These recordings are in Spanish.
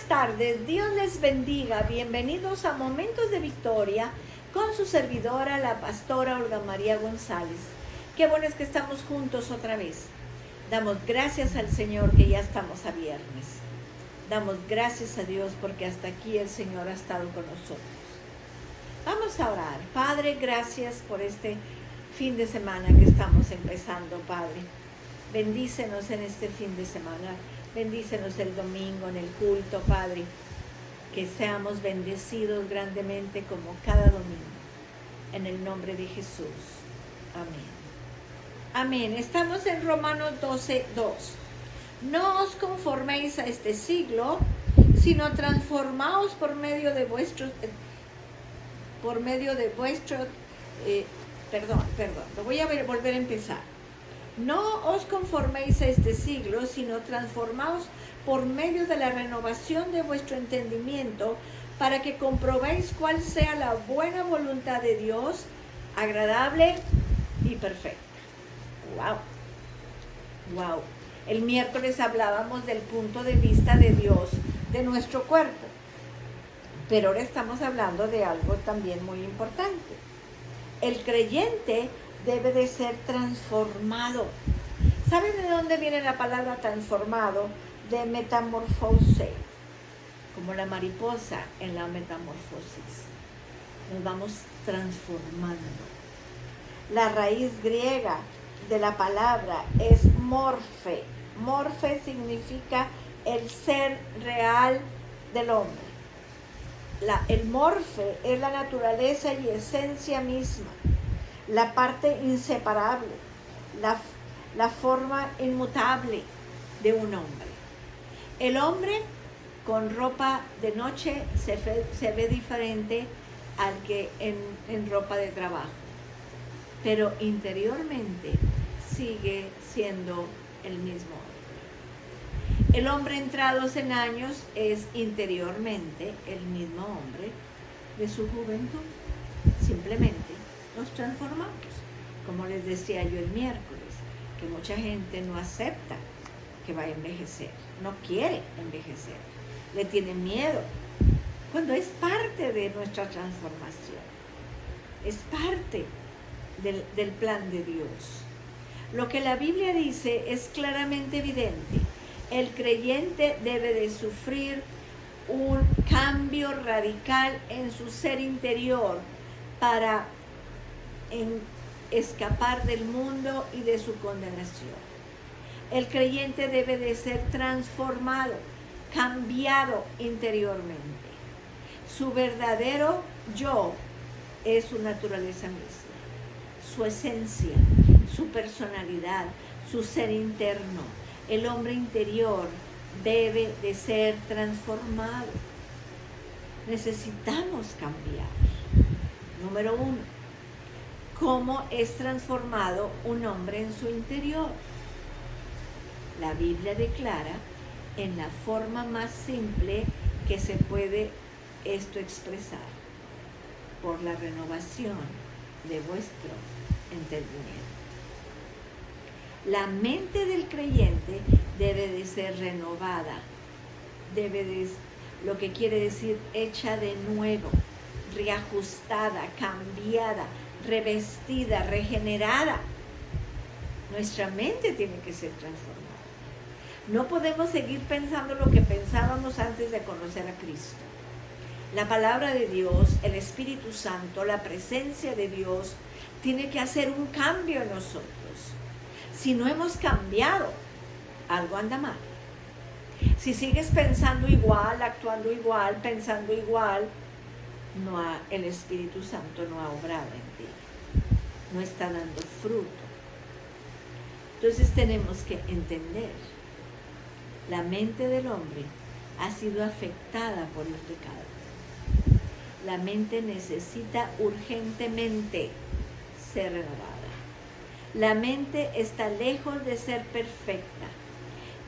Buenas tardes, Dios les bendiga, bienvenidos a Momentos de Victoria con su servidora, la pastora Olga María González. Qué bueno es que estamos juntos otra vez. Damos gracias al Señor que ya estamos a viernes. Damos gracias a Dios porque hasta aquí el Señor ha estado con nosotros. Vamos a orar. Padre, gracias por este fin de semana que estamos empezando, Padre. Bendícenos en este fin de semana. Bendícenos el domingo en el culto, Padre. Que seamos bendecidos grandemente como cada domingo. En el nombre de Jesús. Amén. Amén. Estamos en Romanos 12:2. No os conforméis a este siglo, sino transformaos por medio de vuestro, lo voy a volver a empezar. No os conforméis a este siglo, sino transformaos por medio de la renovación de vuestro entendimiento, para que comprobéis cuál sea la buena voluntad de Dios, agradable y perfecta. Wow. El miércoles hablábamos del punto de vista de Dios de nuestro cuerpo, pero ahora estamos hablando de algo también muy importante. El creyente debe de ser transformado. ¿Saben de dónde viene la palabra transformado? De metamorfose, como la mariposa en la metamorfosis. Nos vamos transformando. La raíz griega de la palabra es morfe. Morfe significa el ser real del hombre. El morfe es la naturaleza y esencia misma, la parte inseparable, la forma inmutable de un hombre. El hombre con ropa de noche se ve diferente al que en ropa de trabajo, pero interiormente sigue siendo el mismo hombre. El hombre entrados en años es interiormente el mismo hombre de su juventud. Simplemente nos transformamos. Como les decía yo el miércoles, que mucha gente no acepta que va a envejecer, no quiere envejecer, le tiene miedo, cuando es parte de nuestra transformación, es parte del plan de Dios. Lo que la Biblia dice es claramente evidente. El creyente debe de sufrir un cambio radical en su ser interior para escapar del mundo y de su condenación. El creyente debe de ser transformado, cambiado interiormente. Su verdadero yo es su naturaleza misma, su esencia, su personalidad, su ser interno. El hombre interior debe de ser transformado. Necesitamos cambiar. Número 1. ¿Cómo es transformado un hombre en su interior? La Biblia declara en la forma más simple que se puede esto expresar: por la renovación de vuestro entendimiento. La mente del creyente debe de ser renovada, lo que quiere decir hecha de nuevo, reajustada, cambiada, revestida, regenerada. Nuestra mente tiene que ser transformada. No podemos seguir pensando lo que pensábamos antes de conocer a Cristo. La palabra de Dios, el Espíritu Santo, la presencia de Dios tiene que hacer un cambio en nosotros. Si no hemos cambiado, algo anda mal. Si sigues pensando igual, actuando igual, pensando igual, el Espíritu Santo no ha obrado en ti. No está dando fruto. Entonces tenemos que entender, la mente del hombre ha sido afectada por el pecado. La mente necesita urgentemente ser renovada. La mente está lejos de ser perfecta.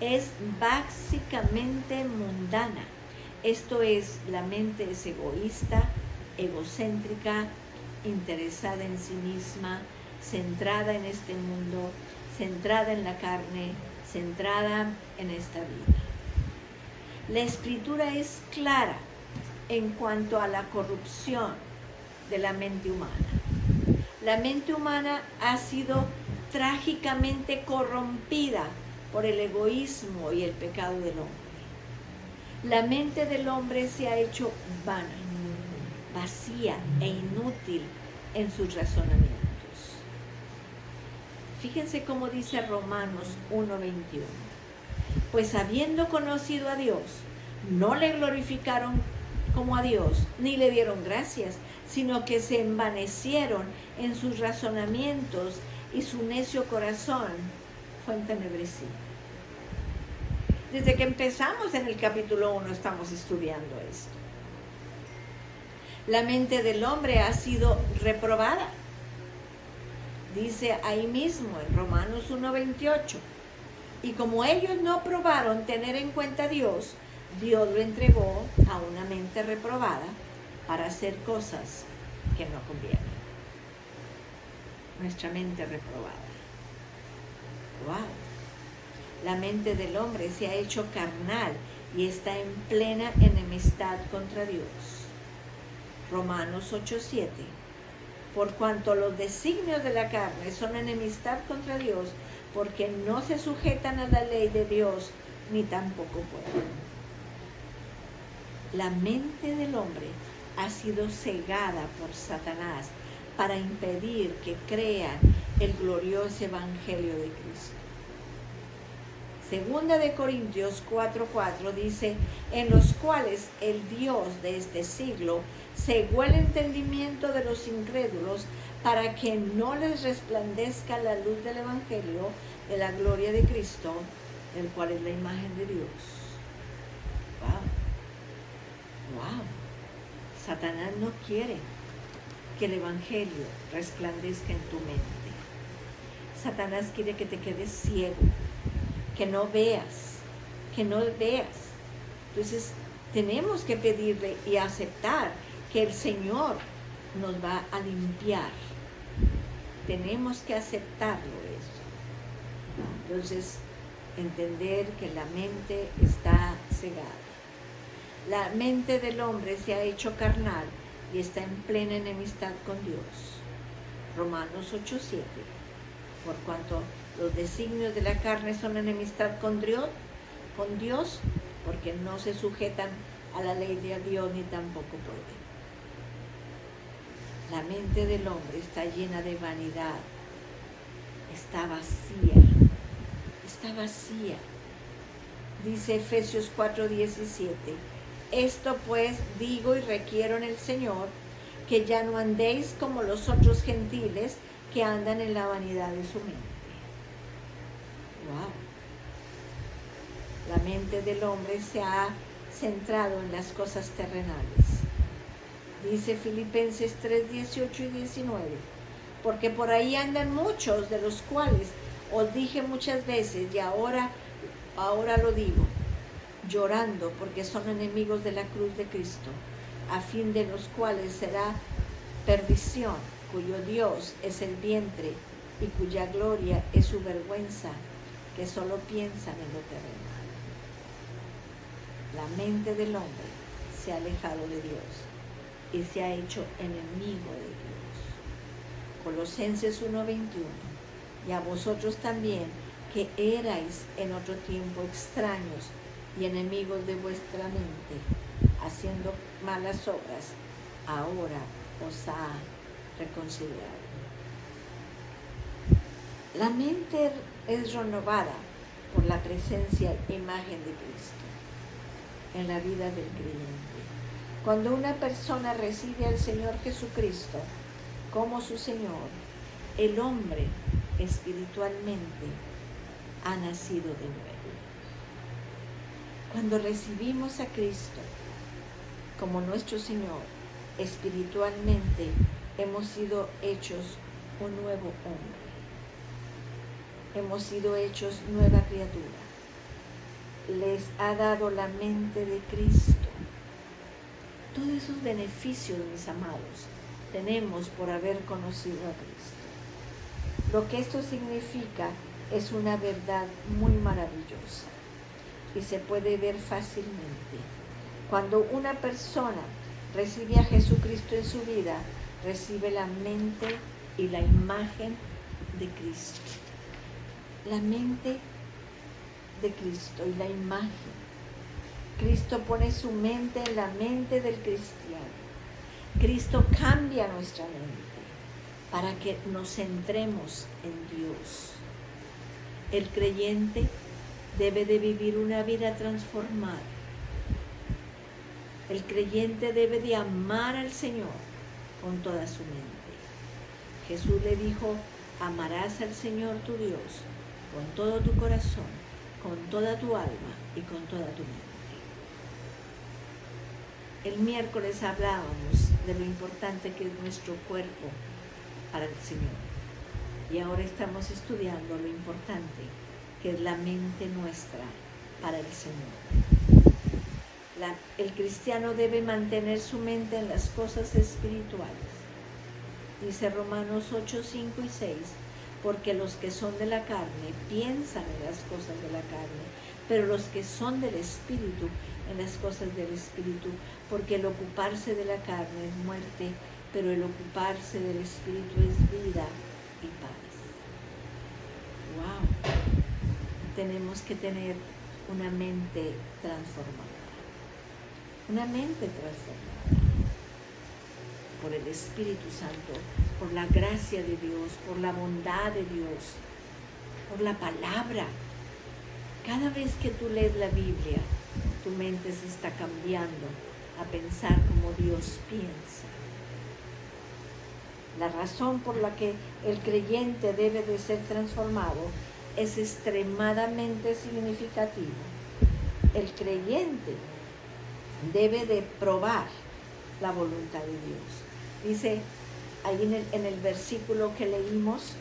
Es básicamente mundana. Esto es, la mente es egoísta, egocéntrica, interesada en sí misma, centrada en este mundo, centrada en la carne, centrada en esta vida. La Escritura es clara en cuanto a la corrupción de la mente humana. La mente humana ha sido trágicamente corrompida por el egoísmo y el pecado del hombre. La mente del hombre se ha hecho vana, vacía e inútil en sus razonamientos. Fíjense cómo dice Romanos 1:21. Pues habiendo conocido a Dios, no le glorificaron como a Dios, ni le dieron gracias, sino que se envanecieron en sus razonamientos y su necio corazón fue entenebrecido. Desde que empezamos en el capítulo 1 estamos estudiando esto. La mente del hombre ha sido reprobada. Dice ahí mismo en Romanos 1:28. Y como ellos no probaron tener en cuenta a Dios, Dios lo entregó a una mente reprobada para hacer cosas que no convienen. Nuestra mente reprobada. ¡Wow! La mente del hombre se ha hecho carnal y está en plena enemistad contra Dios. Romanos 8:7. Por cuanto los designios de la carne son enemistad contra Dios, porque no se sujetan a la ley de Dios, ni tampoco pueden. La mente del hombre ha sido cegada por Satanás para impedir que crean el glorioso evangelio de Cristo. Segunda de Corintios 4:4 dice, en los cuales el Dios de este siglo cegó el entendimiento de los incrédulos para que no les resplandezca la luz del evangelio de la gloria de Cristo, el cual es la imagen de Dios. Wow. Satanás no quiere que el evangelio resplandezca en tu mente. Satanás quiere que te quedes ciego, que no veas. Entonces, tenemos que pedirle y aceptar que el Señor nos va a limpiar. Tenemos que aceptarlo eso. Entonces, entender que la mente está cegada. La mente del hombre se ha hecho carnal y está en plena enemistad con Dios. Romanos 8:7. Por cuanto los designios de la carne son enemistad con Dios, porque no se sujetan a la ley de Dios ni tampoco pueden. La mente del hombre está llena de vanidad, está vacía. Dice Efesios 4:17, esto pues digo y requiero en el Señor, que ya no andéis como los otros gentiles que andan en la vanidad de su mente. Wow. La mente del hombre se ha centrado en las cosas terrenales. Dice Filipenses 3:18 y 19, porque por ahí andan muchos, de los cuales os dije muchas veces y ahora lo digo, llorando porque son enemigos de la cruz de Cristo, a fin de los cuales será perdición, cuyo Dios es el vientre y cuya gloria es su vergüenza, que solo piensan en lo terrenal. La mente del hombre se ha alejado de Dios y se ha hecho enemigo de Dios. Colosenses 1:21. Y a vosotros también, que erais en otro tiempo extraños y enemigos de vuestra mente, haciendo malas obras, ahora os ha reconciliado. La mente es renovada por la presencia e imagen de Cristo en la vida del creyente. Cuando una persona recibe al Señor Jesucristo como su Señor, el hombre espiritualmente ha nacido de nuevo. Cuando recibimos a Cristo como nuestro Señor, espiritualmente hemos sido hechos un nuevo hombre. Hemos sido hechos nueva criatura. Les ha dado la mente de Cristo. Todos esos beneficios, mis amados, tenemos por haber conocido a Cristo. Lo que esto significa es una verdad muy maravillosa. y se puede ver fácilmente. Cuando una persona recibe a Jesucristo en su vida, recibe la mente y la imagen de Cristo. La mente de Cristo y la imagen. Cristo pone su mente en la mente del cristiano. Cristo cambia nuestra mente para que nos centremos en Dios. El creyente debe de vivir una vida transformada. El creyente debe de amar al Señor con toda su mente. Jesús le dijo: amarás al Señor tu Dios con todo tu corazón, con toda tu alma y con toda tu mente. El miércoles hablábamos de lo importante que es nuestro cuerpo para el Señor. Y ahora estamos estudiando lo importante que es la mente nuestra para el Señor. El cristiano debe mantener su mente en las cosas espirituales. Dice Romanos 8, 5 y 6, porque los que son de la carne piensan en las cosas de la carne, pero los que son del Espíritu en las cosas del Espíritu, porque el ocuparse de la carne es muerte, pero el ocuparse del Espíritu es vida y paz. ¡Wow! Tenemos que tener una mente transformada. Una mente transformada por el Espíritu Santo, por la gracia de Dios, por la bondad de Dios, por la palabra. Cada vez que tú lees la Biblia, tu mente se está cambiando a pensar como Dios piensa. La razón por la que el creyente debe de ser transformado es extremadamente significativo. El creyente debe de probar la voluntad de Dios. Dice ahí en el versículo que leímos,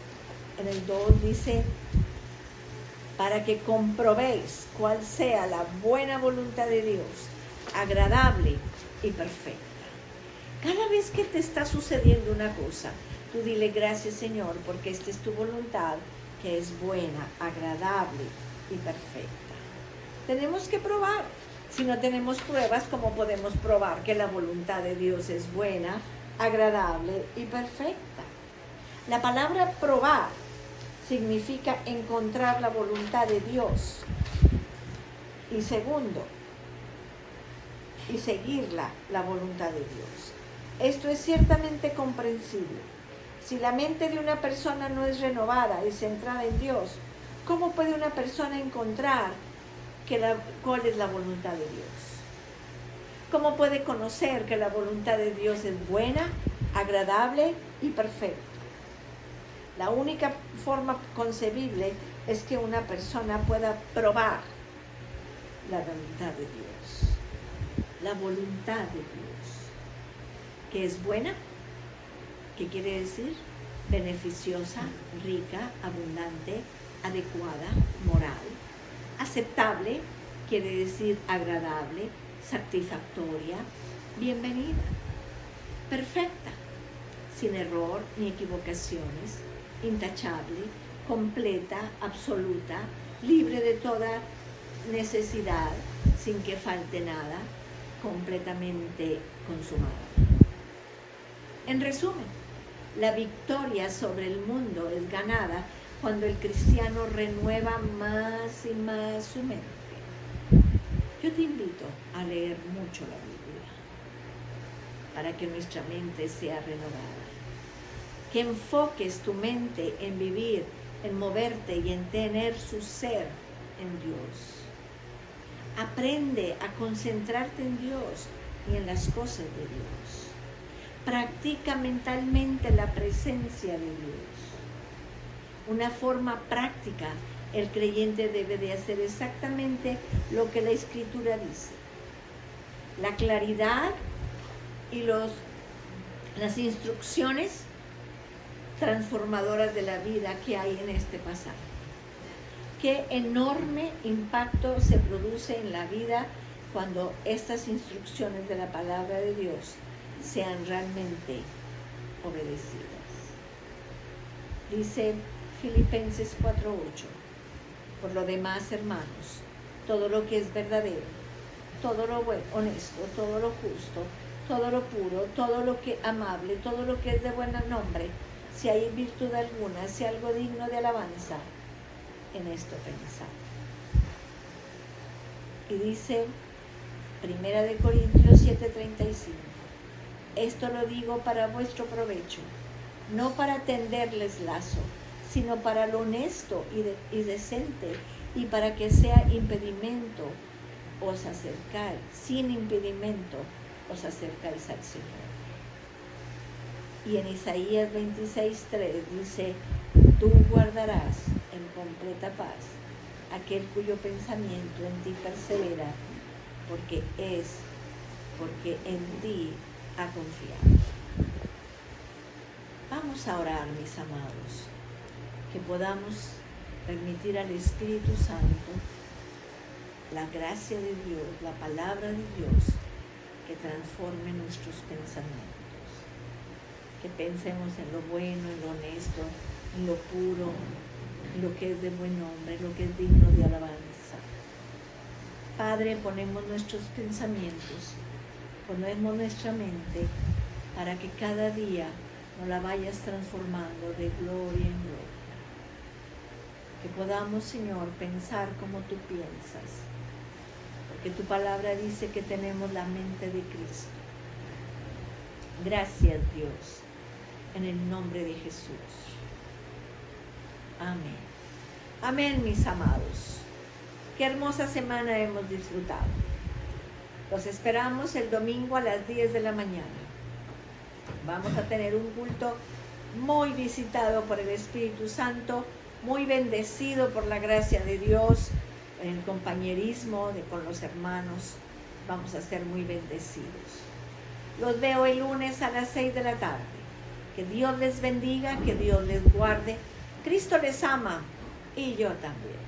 en el 2 dice: para que comprobéis cuál sea la buena voluntad de Dios, agradable y perfecta. Cada vez que te está sucediendo una cosa, tú dile: gracias, Señor, porque esta es tu voluntad, que es buena, agradable y perfecta. Tenemos que probar. Si no tenemos pruebas, ¿cómo podemos probar que la voluntad de Dios es buena, agradable y perfecta? La palabra probar significa encontrar la voluntad de Dios. Y segundo, y seguirla, la voluntad de Dios. Esto es ciertamente comprensible. Si la mente de una persona no es renovada y centrada en Dios, ¿cómo puede una persona encontrar cuál es la voluntad de Dios? ¿Cómo puede conocer que la voluntad de Dios es buena, agradable y perfecta? La única forma concebible es que una persona pueda probar la voluntad de Dios. La voluntad de Dios, que es buena, ¿qué quiere decir? Beneficiosa, rica, abundante, adecuada, moral. Aceptable, quiere decir agradable, satisfactoria, bienvenida. Perfecta, sin error ni equivocaciones, intachable, completa, absoluta, libre de toda necesidad, sin que falte nada, completamente consumada. En resumen, la victoria sobre el mundo es ganada cuando el cristiano renueva más y más su mente. Yo te invito a leer mucho la Biblia para que nuestra mente sea renovada. Que enfoques tu mente en vivir, en moverte y en tener su ser en Dios. Aprende a concentrarte en Dios y en las cosas de Dios. Practica mentalmente la presencia de Dios. Una forma práctica, el creyente debe de hacer exactamente lo que la Escritura dice. La claridad y las instrucciones transformadoras de la vida que hay en este pasaje. Qué enorme impacto se produce en la vida cuando estas instrucciones de la palabra de Dios sean realmente obedecidas. Dice Filipenses 4:8: por lo demás, hermanos, todo lo que es verdadero, todo lo bueno, honesto, todo lo justo, todo lo puro, todo lo que amable, todo lo que es de buen nombre, si hay virtud alguna, si algo digno de alabanza, en esto pensar. Y dice 1 Corintios 7:35, esto lo digo para vuestro provecho, no para tenderles lazo, sino para lo honesto y decente, y para que sea impedimento, os acercáis, sin impedimento, os acercáis al Señor. Y en Isaías 26:3 dice, tú guardarás en completa paz aquel cuyo pensamiento en ti persevera, porque en ti ha confiado. Vamos a orar, mis amados, que podamos permitir al Espíritu Santo, la gracia de Dios, la palabra de Dios, que transforme nuestros pensamientos, que pensemos en lo bueno, en lo honesto, en lo puro, en lo que es de buen nombre, en lo que es digno de alabanza. Padre, ponemos nuestros pensamientos, ponemos nuestra mente para que cada día nos la vayas transformando de gloria en gloria. Que podamos, Señor, pensar como tú piensas, porque tu palabra dice que tenemos la mente de Cristo. Gracias, Dios, en el nombre de Jesús. Amén. Amén, mis amados. Qué hermosa semana hemos disfrutado. Los esperamos el domingo a las 10 de la mañana. Vamos a tener un culto muy visitado por el Espíritu Santo, muy bendecido por la gracia de Dios, en el compañerismo con los hermanos. Vamos a ser muy bendecidos. Los veo el lunes a las 6 de la tarde. Que Dios les bendiga, que Dios les guarde. Cristo les ama y yo también.